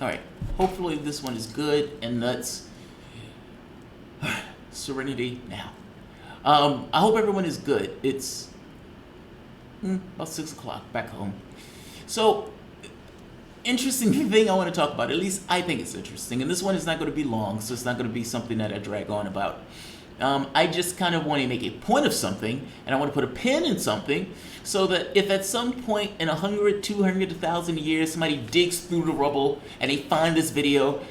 All right. Hopefully this one is good, and that's Serenity now. I hope everyone is good. It's about 6 o'clock back home. So, interesting thing I want to talk about. At least I think it's interesting. And this one is not going to be long, so it's not going to be something that I drag on about. I just kind of want to make a point of something, and I want to put a pin in something, so that if at some point in 100, 200, 1,000 years somebody digs through the rubble and they find this video,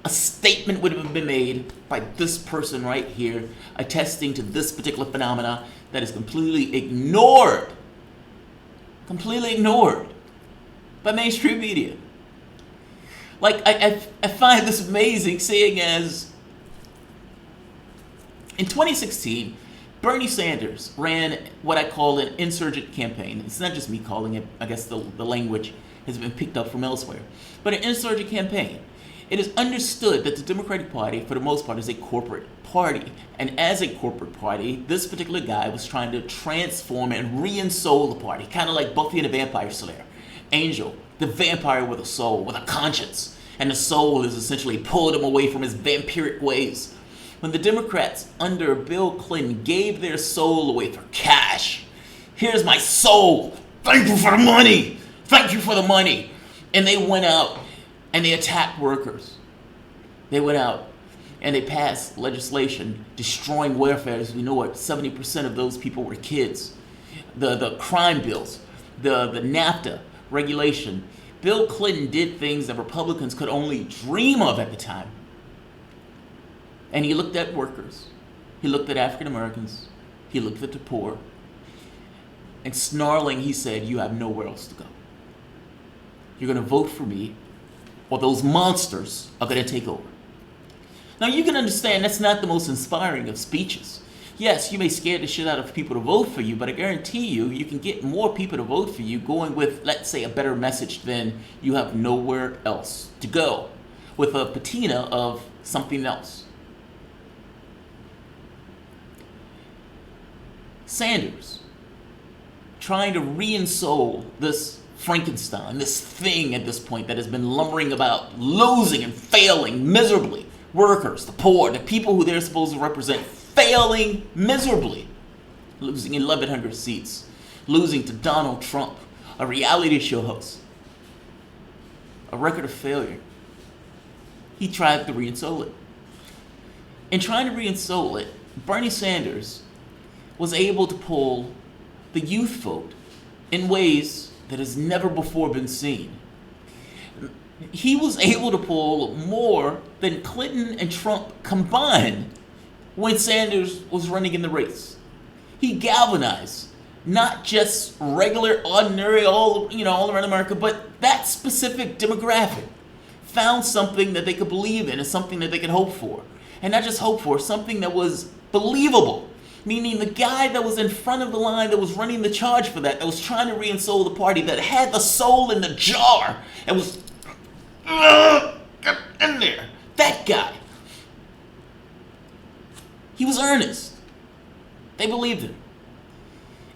a statement would have been made by this person right here, attesting to this particular phenomena that is completely ignored by mainstream media. Like, I find this amazing, seeing as in 2016, Bernie Sanders ran what I call an insurgent campaign. It's not just me calling it, I guess the language has been picked up from elsewhere. But an insurgent campaign. It is understood that the Democratic Party, for the most part, is a corporate party. And as a corporate party, this particular guy was trying to transform and re-ensoul the party, kind of like Buffy and the Vampire Slayer. Angel, the vampire with a soul, with a conscience. And the soul is essentially pulled him away from his vampiric ways. When the Democrats under Bill Clinton gave their soul away for cash, here's my soul, thank you for the money, thank you for the money. And they went out and they attacked workers. They went out and they passed legislation destroying welfare as we know it. 70% of those people were kids. The crime bills, the NAFTA regulation. Bill Clinton did things that Republicans could only dream of at the time. And he looked at workers. He looked at African Americans. He looked at the poor. And snarling, he said, you have nowhere else to go. You're going to vote for me, or those monsters are going to take over. Now, you can understand that's not the most inspiring of speeches. Yes, you may scare the shit out of people to vote for you, but I guarantee you can get more people to vote for you going with, let's say, a better message than you have nowhere else to go, with a patina of something else. Sanders, trying to re-ensoul this Frankenstein, this thing at this point that has been lumbering about, losing and failing miserably. Workers, the poor, the people who they're supposed to represent, failing miserably. Losing 1,100 seats. Losing to Donald Trump, a reality show host. A record of failure. He tried to re-ensoul it. In trying to re-ensoul it, Bernie Sanders was able to pull the youth vote in ways that has never before been seen. He was able to pull more than Clinton and Trump combined when Sanders was running in the race. He galvanized not just regular, ordinary, all around America, but that specific demographic found something that they could believe in and something that they could hope for. And not just hope for, something that was believable. Meaning the guy that was in front of the line, that was running the charge for that was trying to re-ensoul the party, that had the soul in the jar, and was, get in there. That guy. He was earnest. They believed him.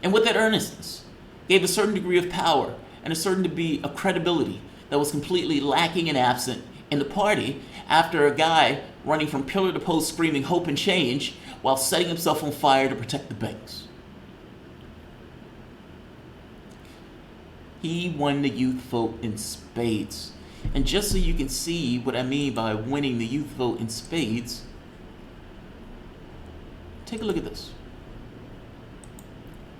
And with that earnestness, gave a certain degree of power and a certain degree of credibility that was completely lacking and absent in the party after a guy running from pillar to post screaming hope and change while setting himself on fire to protect the banks. He won the youth vote in spades. And just so you can see what I mean by winning the youth vote in spades, take a look at this.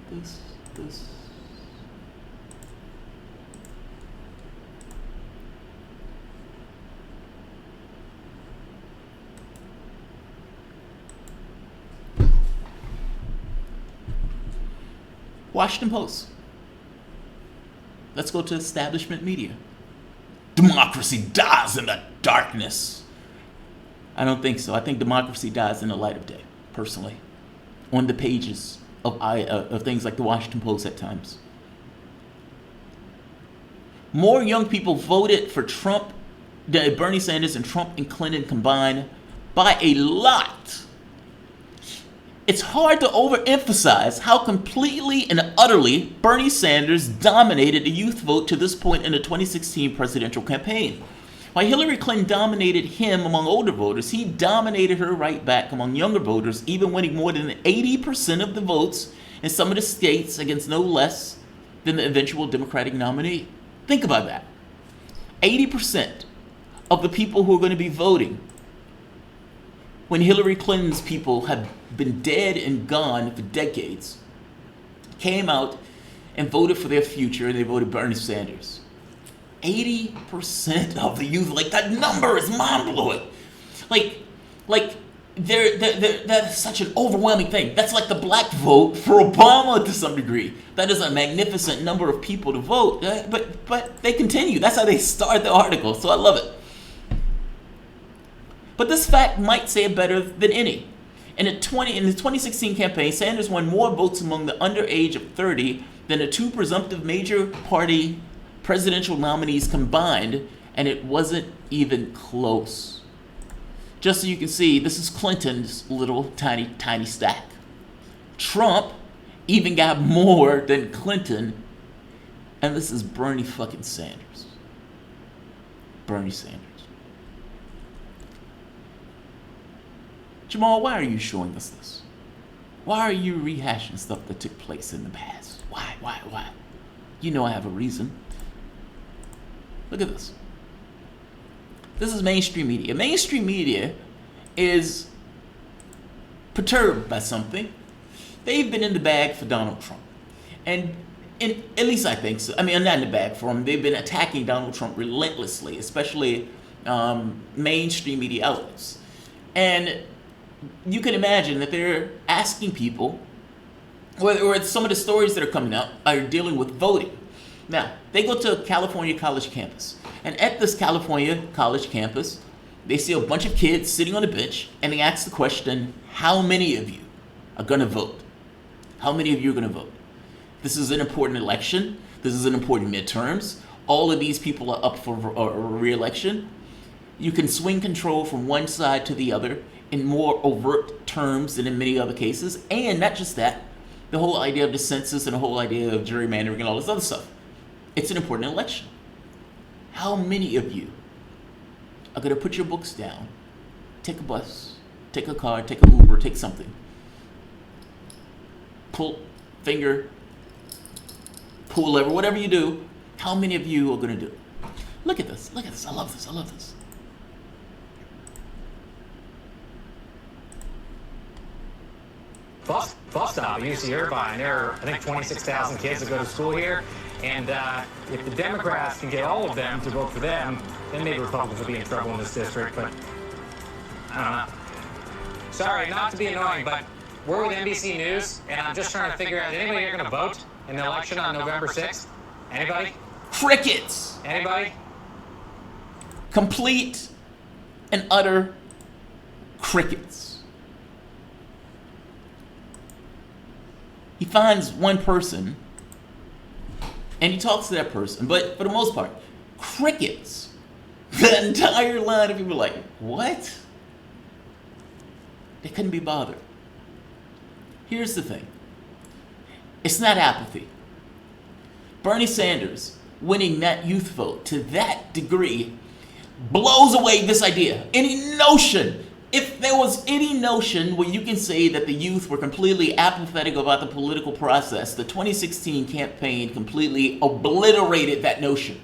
This. Washington Post. Let's go to establishment media. Democracy dies in the darkness. I don't think so. I think democracy dies in the light of day, personally. On the pages of things like the Washington Post at times. More young people voted for Trump than Bernie Sanders and Trump and Clinton combined by a lot. It's hard to overemphasize how completely and utterly Bernie Sanders dominated the youth vote to this point in the 2016 presidential campaign. While Hillary Clinton dominated him among older voters, he dominated her right back among younger voters, even winning more than 80% of the votes in some of the states against no less than the eventual Democratic nominee. Think about that. 80% of the people who are going to be voting when Hillary Clinton's people have been dead and gone for decades came out and voted for their future, and they voted Bernie Sanders. 80% of the youth, like, that number is mind-blowing. That's such an overwhelming thing. That's like the black vote for Obama to some degree. That is a magnificent number of people to vote, but they continue. That's how they start the article, so I love it. But this fact might say it better than any. In the 2016 campaign, Sanders won more votes among the under age of 30 than the two presumptive major party presidential nominees combined, and it wasn't even close. Just so you can see, this is Clinton's little tiny stack. Trump even got more than Clinton, and this is Bernie fucking Sanders. Bernie Sanders. Jamarl, why are you showing us this? Why are you rehashing stuff that took place in the past? Why? You know I have a reason. Look at this. This is mainstream media. Mainstream media is perturbed by something. They've been in the bag for Donald Trump. And at least I think so. I mean, I'm not in the bag for him. They've been attacking Donald Trump relentlessly, especially mainstream media outlets. And you can imagine that they're asking people, or some of the stories that are coming up are dealing with voting. Now, they go to a California college campus. And at this California college campus, they see a bunch of kids sitting on a bench, and they ask the question, how many of you are going to vote? How many of you are going to vote? This is an important election. This is an important midterms. All of these people are up for re-election. You can swing control from one side to the other in more overt terms than in many other cases. And not just that, the whole idea of the census and the whole idea of gerrymandering and all this other stuff. It's an important election. How many of you are going to put your books down, take a bus, take a car, take an Uber, take something, pull finger, pull lever, whatever you do, how many of you are going to do it? Look at this. Look at this. I love this. I love this. Bus stop at UC Irvine. There are, I think, 26,000 kids that go to school here. And if the Democrats can get all of them to vote for them, then maybe Republicans will be in trouble in this district. But I don't know. Sorry, not to be annoying, but we're with NBC News, and I'm just trying to figure out, is anybody here going to vote in the election on November 6th? Anybody? Crickets. Anybody? Complete and utter crickets. He finds one person and he talks to that person, but for the most part, crickets. The entire line of people are like, what? They couldn't be bothered. Here's the thing. It's not apathy. Bernie Sanders winning that youth vote to that degree blows away this idea. Any notion, if there was any notion where you can say that the youth were completely apathetic about the political process, the 2016 campaign completely obliterated that notion.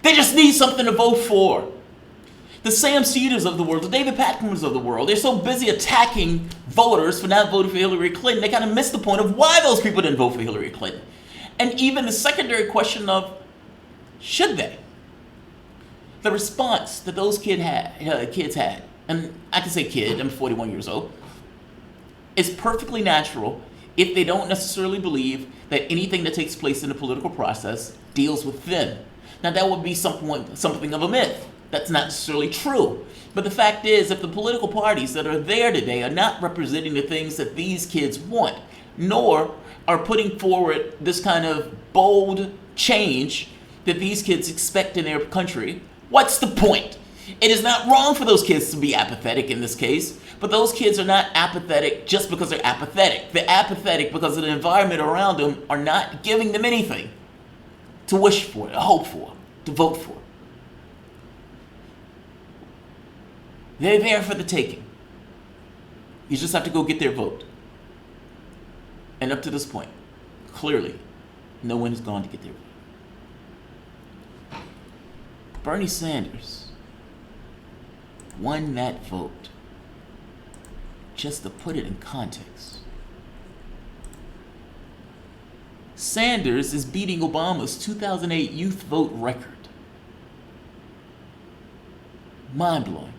They just need something to vote for. The Sam Cedars of the world, the David Packmans of the world, they're so busy attacking voters for not voting for Hillary Clinton, they kind of missed the point of why those people didn't vote for Hillary Clinton. And even the secondary question of, should they? The response that those kids had, and I can say kid, I'm 41 years old, is perfectly natural if they don't necessarily believe that anything that takes place in the political process deals with them. Now that would be something of a myth. That's not necessarily true. But the fact is, if the political parties that are there today are not representing the things that these kids want, nor are putting forward this kind of bold change that these kids expect in their country, what's the point? It is not wrong for those kids to be apathetic in this case, but those kids are not apathetic just because they're apathetic. They're apathetic because of the environment around them are not giving them anything to wish for, to hope for, to vote for. They're there for the taking. You just have to go get their vote. And up to this point, clearly, no one has gone to get their vote. Bernie Sanders won that vote. Just to put it in context, Sanders is beating Obama's 2008 youth vote record. Mind-blowing.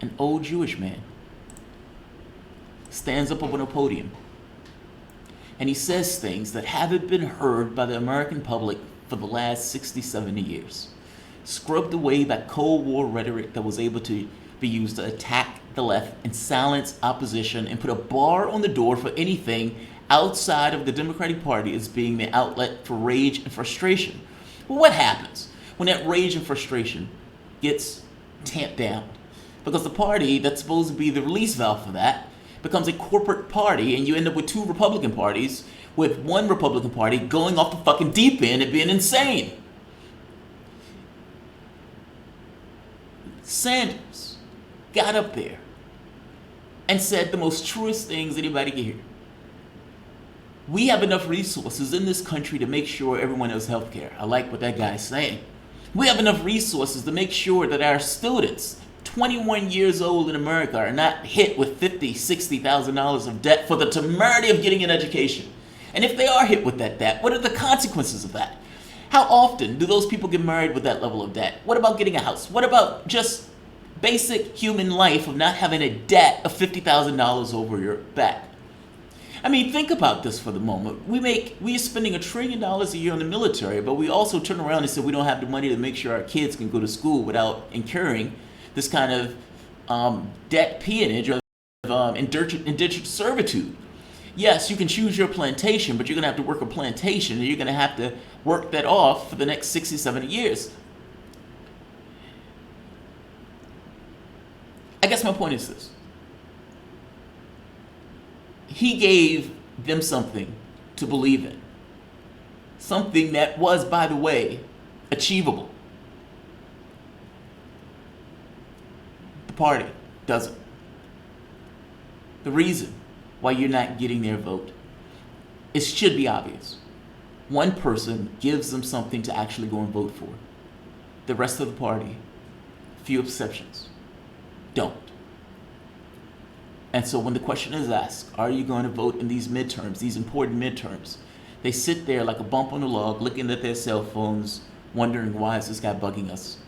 An old Jewish man stands up on a podium and he says things that haven't been heard by the American public for the last 60, 70 years. Scrubbed away by Cold War rhetoric that was able to be used to attack the left and silence opposition and put a bar on the door for anything outside of the Democratic Party as being the outlet for rage and frustration. Well, what happens when that rage and frustration gets tamped down? Because the party that's supposed to be the release valve for that becomes a corporate party, and you end up with two Republican parties, with one Republican Party going off the fucking deep end and being insane. Sanders got up there and said the most truest things anybody can hear. We have enough resources in this country to make sure everyone has health care. I like what that guy's saying. We have enough resources to make sure that our students, 21 years old in America, are not hit with $50,000, $60,000 of debt for the temerity of getting an education. And if they are hit with that debt, what are the consequences of that? How often do those people get married with that level of debt? What about getting a house? What about just basic human life of not having a debt of $50,000 over your back? I mean, think about this for the moment. We are spending $1 trillion a year on the military, but we also turn around and say we don't have the money to make sure our kids can go to school without incurring this kind of debt peonage of indentured servitude. Yes, you can choose your plantation, but you're going to have to work a plantation, and you're going to have to work that off for the next 60, 70 years. I guess my point is this. He gave them something to believe in. Something that was, by the way, achievable. The party doesn't. The reason why you're not getting their vote, it should be obvious. One person gives them something to actually go and vote for. The rest of the party, few exceptions, don't. And so when the question is asked, are you going to vote in these midterms, these important midterms, they sit there like a bump on the log, looking at their cell phones, wondering, why is this guy bugging us?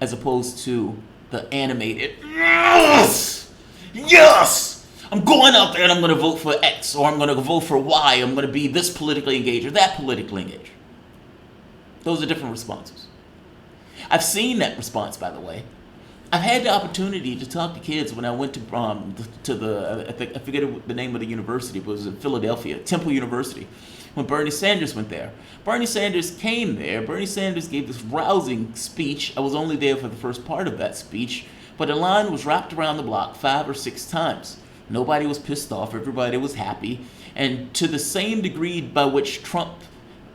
As opposed to the animated, yes! Yes! I'm going out there and I'm going to vote for X, or I'm going to vote for Y, I'm going to be this politically engaged or that politically engaged. Those are different responses. I've seen that response, by the way. I've had the opportunity to talk to kids when I went to I forget the name of the university, but it was in Philadelphia, Temple University, when Bernie Sanders went there. Bernie Sanders came there. Bernie Sanders gave this rousing speech. I was only there for the first part of that speech, but the line was wrapped around the block 5 or 6 times. Nobody was pissed off. Everybody was happy. And to the same degree by which Trump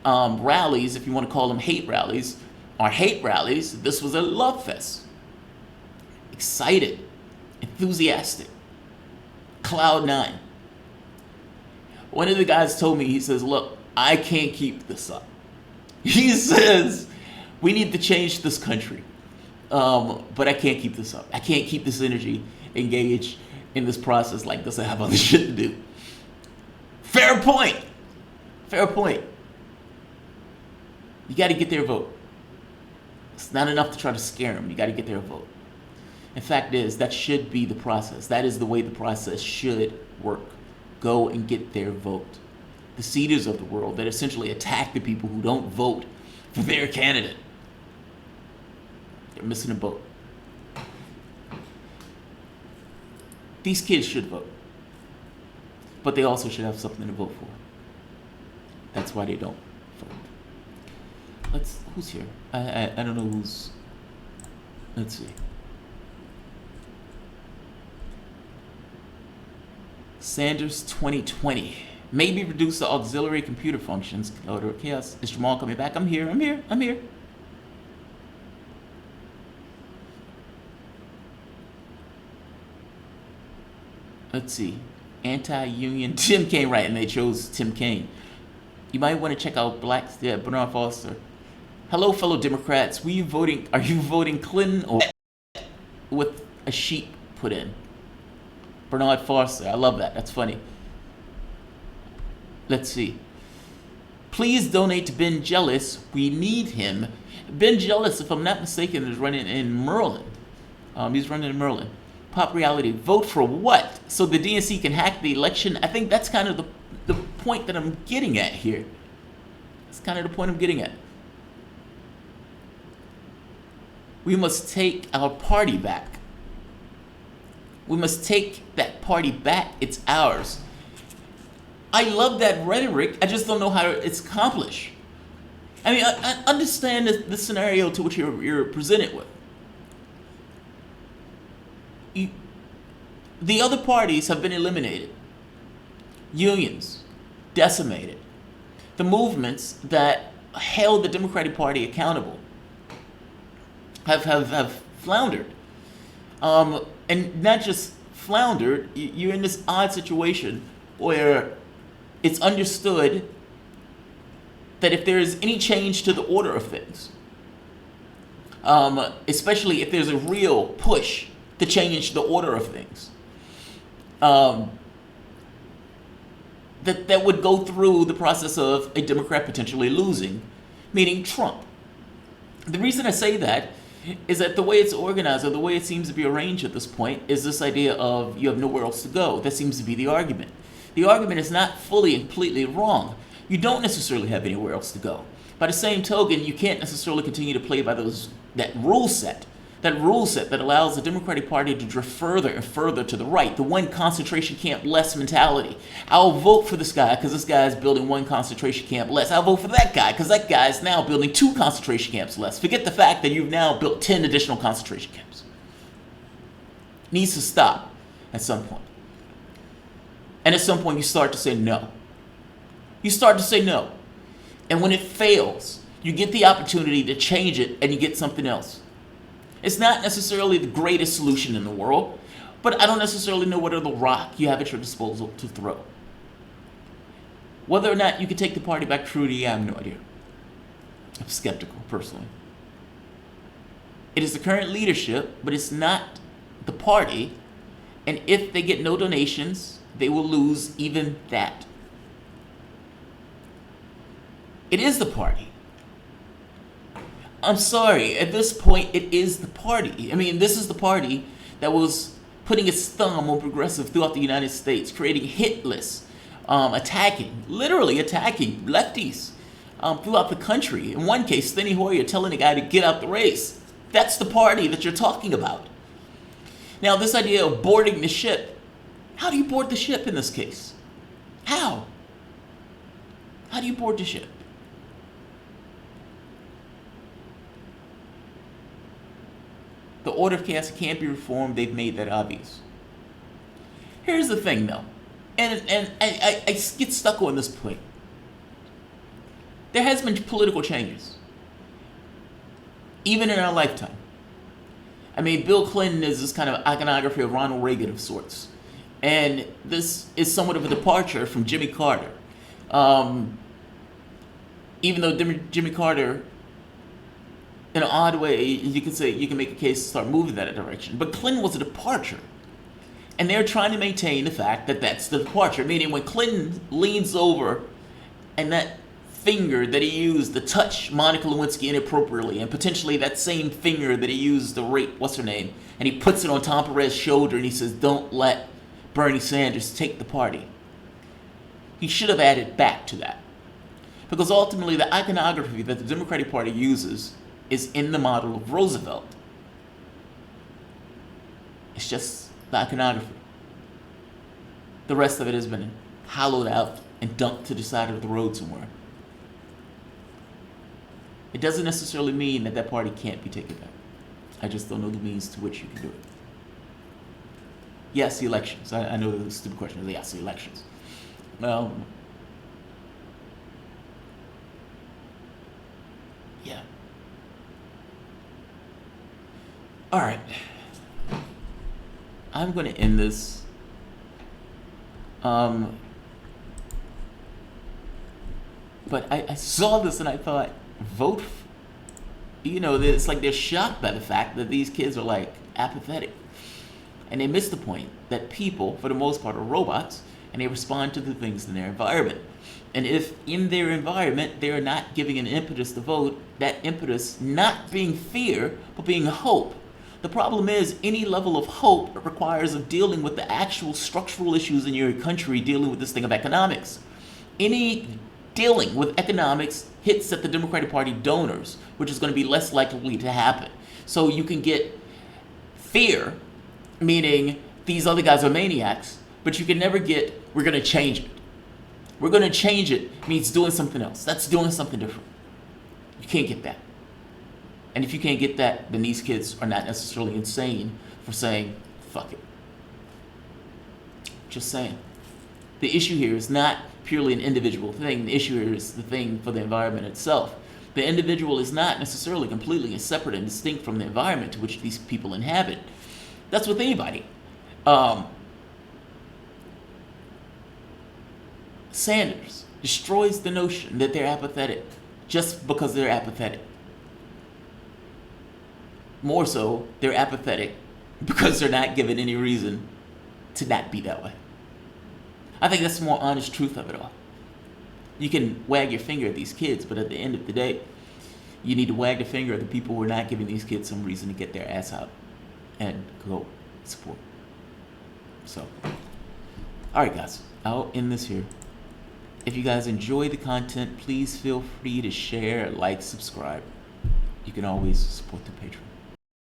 rallies, if you want to call them hate rallies, are hate rallies, this was a love fest. Excited, enthusiastic, cloud 9. One of the guys told me, he says, look, I can't keep this up. He says, we need to change this country, but I can't keep this up. I can't keep this energy engaged in this process like this. I have other shit to do. Fair point. Fair point. You got to get their vote. It's not enough to try to scare them. You got to get their vote. In fact is, that should be the process. That is the way the process should work. Go and get their vote. The CEDARs of the world that essentially attack the people who don't vote for their candidate, they're missing a boat. These kids should vote. But they also should have something to vote for. That's why they don't vote. Who's here? I don't know who's, let's see. Sanders 2020. Maybe reduce the auxiliary computer functions. Chaos. Is Jamarl coming back? I'm here. Let's see. Anti-union. Tim Kaine, right, and they chose Tim Kaine. You might want to check out Bernard Foster. Hello, fellow Democrats. Are you voting Clinton or with a sheep put in? Bernard Foster. I love that. That's funny. Let's see. Please donate to Ben Jealous. We need him. Ben Jealous, if I'm not mistaken, is running in Maryland. He's running in Maryland. Pop Reality. Vote for what? So the DNC can hack the election? I think that's kind of the point that I'm getting at here. That's kind of the point I'm getting at. We must take our party back. We must take that party back. It's ours. I love that rhetoric. I just don't know how it's accomplished. I mean, I understand the scenario to which you're presented with. The other parties have been eliminated. Unions decimated. The movements that held the Democratic Party accountable have floundered. And not just floundered, you're in this odd situation where it's understood that if there is any change to the order of things, especially if there's a real push to change the order of things, that would go through the process of a Democrat potentially losing, meaning Trump. The reason I say that is that the way it's organized, or the way it seems to be arranged at this point, is this idea of you have nowhere else to go. That seems to be the argument. The argument is not fully and completely wrong. You don't necessarily have anywhere else to go. By the same token, you can't necessarily continue to play by that rule set that allows the Democratic Party to drift further and further to the right, the one concentration camp less mentality. I'll vote for this guy because this guy is building one concentration camp less. I'll vote for that guy because that guy is now building 2 concentration camps less. Forget the fact that you've now built 10 additional concentration camps. Needs to stop at some point. And at some point you start to say no. You start to say no. And when it fails, you get the opportunity to change it and you get something else. It's not necessarily the greatest solution in the world, but I don't necessarily know what other rock you have at your disposal to throw. Whether or not you can take the party back truly, I have no idea. I'm skeptical, personally. It is the current leadership, but it's not the party, and if they get no donations, they will lose even that. It is the party. I'm sorry, at this point, it is the party. I mean, this is the party that was putting its thumb on progressive throughout the United States, creating hit lists, literally attacking lefties throughout the country. In one case, Steny Hoyer telling a guy to get out the race. That's the party that you're talking about. Now, this idea of boarding the ship, how do you board the ship in this case? How? How do you board the ship? The order of chaos can't be reformed. They've made that obvious. Here's the thing, though, and I get stuck on this point. There has been political changes, even in our lifetime. I mean, Bill Clinton is this kind of iconography of Ronald Reagan of sorts, and this is somewhat of a departure from Jimmy Carter. Even though Jimmy Carter, in an odd way, you can make a case to start moving that direction. But Clinton was a departure. And they're trying to maintain the fact that that's the departure. Meaning when Clinton leans over and that finger that he used to touch Monica Lewinsky inappropriately, and potentially that same finger that he used to rape, what's her name, and he puts it on Tom Perez's shoulder and he says, don't let Bernie Sanders take the party. He should have added back to that. Because ultimately the iconography that the Democratic Party uses is in the model of Roosevelt. It's just the iconography. The rest of it has been hollowed out and dumped to the side of the road somewhere. It doesn't necessarily mean that party can't be taken back. I just don't know the means to which you can do it. Yes, the elections. I know the stupid question is yes, the elections. Yeah. All right. I'm going to end this Um, but I saw this and I thought, vote. It's like they're shocked by the fact that these kids are like apathetic, and they miss the point that people, for the most part, are robots, and they respond to the things in their environment. And if in their environment they are not giving an impetus to vote, that impetus not being fear, but being hope. The problem is any level of hope requires of dealing with the actual structural issues in your country, dealing with this thing of economics. Any dealing with economics hits at the Democratic Party donors, which is going to be less likely to happen. So you can get fear, meaning these other guys are maniacs, but you can never get, we're going to change it. We're going to change it means doing something else. That's doing something different. You can't get that. And if you can't get that, then these kids are not necessarily insane for saying, fuck it. Just saying. The issue here is not purely an individual thing. The issue here is the thing for the environment itself. The individual is not necessarily completely separate and distinct from the environment to which these people inhabit. That's with anybody. Sanders destroys the notion that they're apathetic just because they're apathetic. More so, they're apathetic because they're not given any reason to not be that way. I think that's the more honest truth of it all. You can wag your finger at these kids, but at the end of the day, you need to wag the finger at the people who are not giving these kids some reason to get their ass out and go support. So, all right, guys, I'll end this here. If you guys enjoy the content, please feel free to share, like, subscribe. You can always support the Patreon.